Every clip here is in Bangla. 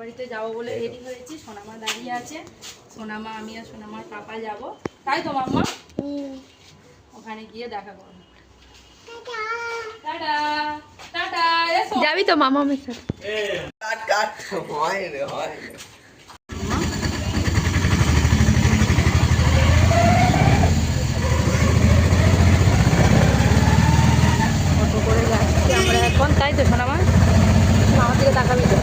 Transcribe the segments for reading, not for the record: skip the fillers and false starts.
বাড়িতে যাবো বলে রেডি হয়েছি। সোনামা দাঁড়িয়ে আছে, সোনামা আমি আর সোনামার পাপা যাব, তাই তো মাম্মা? ওখানে গিয়ে দেখা করবো। Tata tata. যাবি তো মামামের সাথে? অটো করে যাচ্ছি আমরা এখন, তাই তো সোনামা? আমার দিকে তাকাবি তো?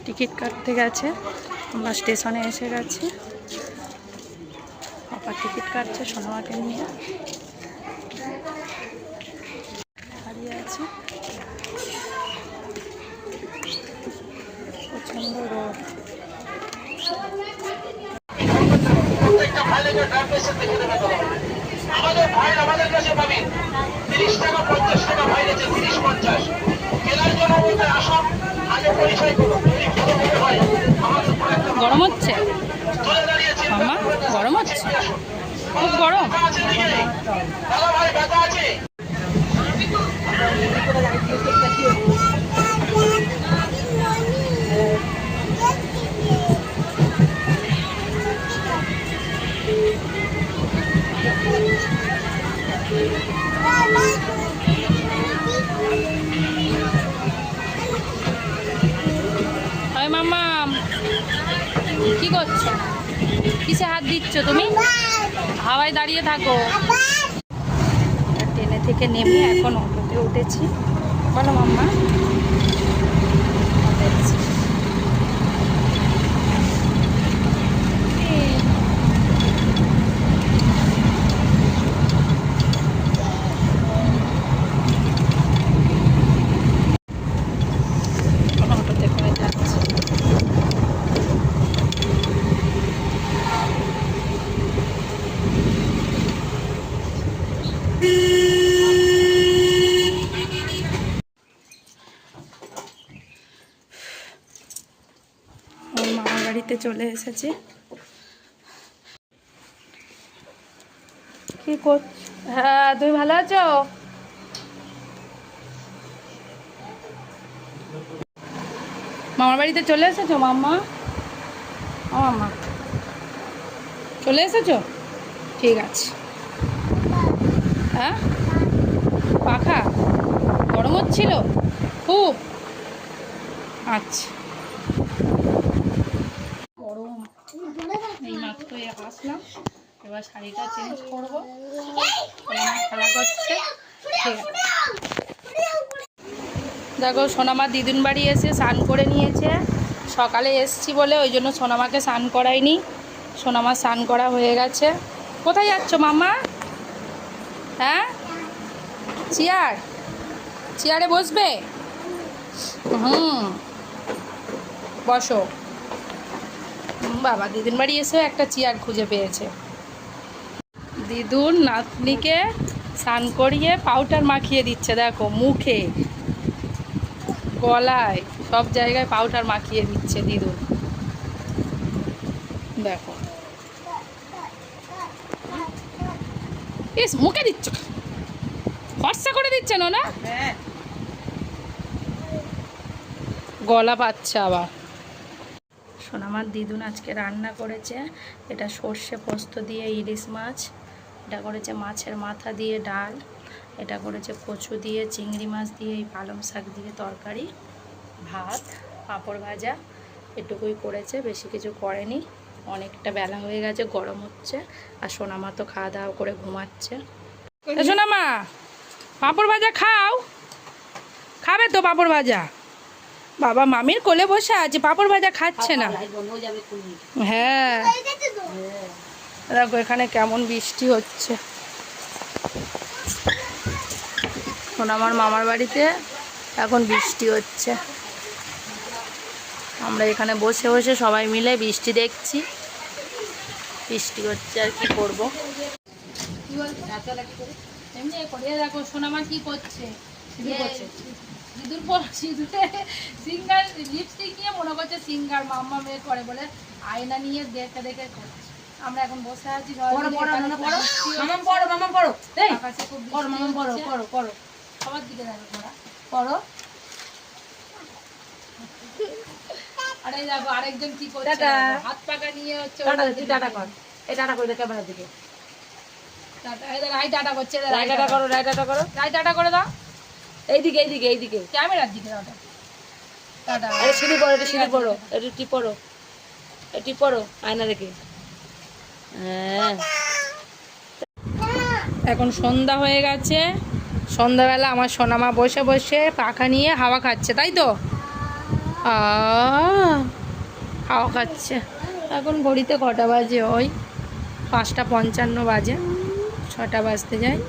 টিকিট কাটতে গেছে, আমরা স্টেশনে এসে গেছি। পাপা টিকিট কাটছে সোনামাকে নিয়ে, দাঁড়িয়ে আছে। প্রচন্ড রোদ। আমাদের ভাই আমাদের কাছে পাবেন 30 টাকা 50 টাকা ভাই আছে 30-50 কেনার জন্য বলতে আসুন আগে পরিচয় করুন। গরম হচ্ছে মামা? গরম হচ্ছে, খুব গরম। দাদা ভাই ব্যথা আছে? মামা কি করছো? কিসে হাত দিচ্ছ তুমি? হাওয়ায় দাঁড়িয়ে থাকো। ট্রেনে থেকে নেমে এখন অটোতে উঠেছি। বলো মাম্মা। অটোতে করে যাচ্ছি। মামার বাড়িতে চলে এসেছি। কি করছ? হ্যাঁ, তুমি ভালো আছো? মামার বাড়িতে চলে এসেছো মাম্মা? ও মাম্মা চলে এসেছো? ঠিক আছে। হ্যাঁ, পাখা গরম হচ্ছিল খুব? আচ্ছা, গরম। এই মাত্র আসলাম, এবার শাড়িটা চেঞ্জ করবো। খেলা করছে, ঠিক আছে। দেখো সোনামা দিদুন বাড়ি এসে স্নান করে নিয়েছে। সকালে এসছি বলে ওই জন্য সোনামাকে স্নান করাইনি। সোনামা স্নান করা হয়ে গেছে। কোথায় যাচ্ছ মাম্মা? হ্যাঁ, চেয়ারে বসবে? বসো। বাবা দিদুন বাড়ি এসেও একটা চেয়ার খুঁজে পেয়েছে। দিদুন নাতনিকে স্নান করিয়ে পাউডার মাখিয়ে দিচ্ছে। দেখো, মুখে, গলায়, সব জায়গায় পাউডার মাখিয়ে দিচ্ছে দিদুন। দেখো, ইস মুখে দিচ্ছ, ফর্সা করে দিচ্ছে না? গলা পাচ্ছে আবার। সোনামার দিদুন আজকে রান্না করেছে। এটা সর্ষে পোস্ত দিয়ে ইলিশ মাছ, এটা করেছে মাছের মাথা দিয়ে ডাল, এটা করেছে কচু দিয়ে চিংড়ি মাছ দিয়ে এই পালং শাক দিয়ে তরকারি, ভাত, পাঁপড় ভাজা, এটুকুই করেছে, বেশি কিছু করেনি। অনেকটা বেলা হয়ে গেছে, গরম হচ্ছে, আর সোনামা তো খাওয়া দাওয়া করে ঘুমাচ্ছে। সোনামা পাঁপড় ভাজা খাও? খাবে তো পাঁপড় ভাজা? বাবা মামির কোলে বসে আছে, পাঁপড় ভাজা খাচ্ছে না। হ্যাঁ, দেখো এখানে কেমন বৃষ্টি হচ্ছে। সোনামার মামার বাড়িতে এখন বৃষ্টি হচ্ছে। আমরা এখানে বসে বসে সবাই মিলে বৃষ্টি দেখছি। বৃষ্টি হচ্ছে, আর কি করবো। দেখো সোনামা কি করছে। সিঁদুরে সিঙ্গার লিপস্টিক নিয়ে মনে করছে সিঙ্গার মাম্মা মেয়ে করে বলে আয়না নিয়ে দেখে দেখে করছে। আমরা এখন বসে আছি সবার দিকে দেখো পড়ো। আরে দেখো আরেকজন কি করছে, হাত পাকা নিয়ে হচ্ছে টাটা কর, এই টাটা করে ক্যামেরার দিকে। রাই টাটা করছে, রাই টাটা করো, রাই টাটা করো, রাই টাটা করে দাও, এইদিকে এইদিকে এইদিকে ক্যামেরার দিকে দাও টাটা। আরে সিঁড়ি পড়ো, এটা সিঁড়ি পড়ো, এটা টিপ পড়ো, এটি পড়ো আয়না দেখে। হ্যাঁ এখন সন্ধ্যা হয়ে গেছে, সন্ধ্যাবেলা আমার সোনামা বসে বসে পাখা নিয়ে হাওয়া খাচ্ছে, তাই তো? হাওয়া খাচ্ছে। এখন ঘড়িতে কটা বাজে? ওই 5:55 বাজে, 6টা বাজতে যায়।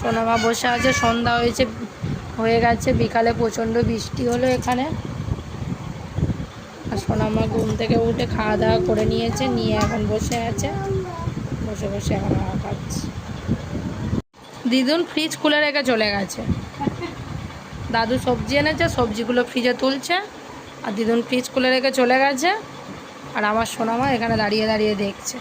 সোনামা বসে আছে, সন্ধ্যা হয়ে গেছে, বিকালে প্রচণ্ড বৃষ্টি হলো এখানে। আর সোনামা ঘুম থেকে উঠে খাওয়া দাওয়া করে নিয়েছে, নিয়ে এখন বসে আছে, বসে বসে এখন হাওয়া খাচ্ছে। দিদুন ফ্রিজ খুলে রেখে চলে গেছে, দাদু সবজি এনেছে, সবজিগুলো ফ্রিজে তুলছে, আর দিদুন ফ্রিজ খুলে রেখে চলে গেছে। আর আমার সোনামা এখানে দাঁড়িয়ে দাঁড়িয়ে দেখছে।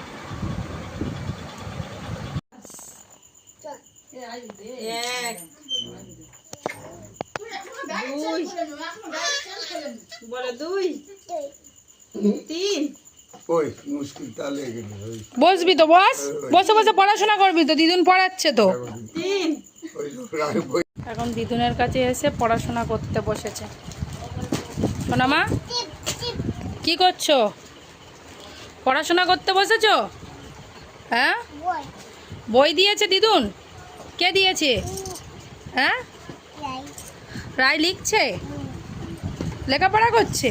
বসবি তো বস, বসে বসে পড়াশোনা করবি তো, দিদুন পড়াচ্ছে তো। এখন দিদুনের কাছে এসে পড়াশোনা করতে বসেছে। সোনামা কি করছো? পড়াশোনা করতে বসেছো? হ্যাঁ, বই দিয়েছে দিদুন? কে দিয়েছে? হ্যাঁ, রায় লিখছে, লেখাপড়া করছে।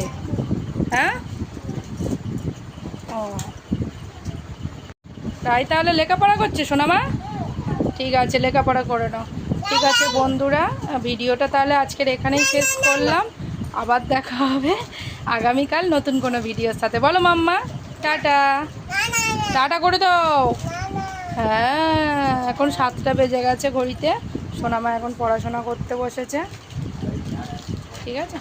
হ্যাঁ, ও রায় তাহলে লেখাপড়া করছে সোনামা? ঠিক আছে, লেখাপড়া করে নাও। ঠিক আছে বন্ধুরা, ভিডিওটা তাহলে আজকের এখানেই শেষ করলাম। আবার দেখা হবে আগামীকাল নতুন কোনো ভিডিওর সাথে। বলো মাম্মা টাটা, টাটা করে দাও। হ্যাঁ, এখন 7টা বেজে গেছে ঘড়িতে, সোনামা এখন পড়াশোনা করতে বসেছে। ঠিক আছে।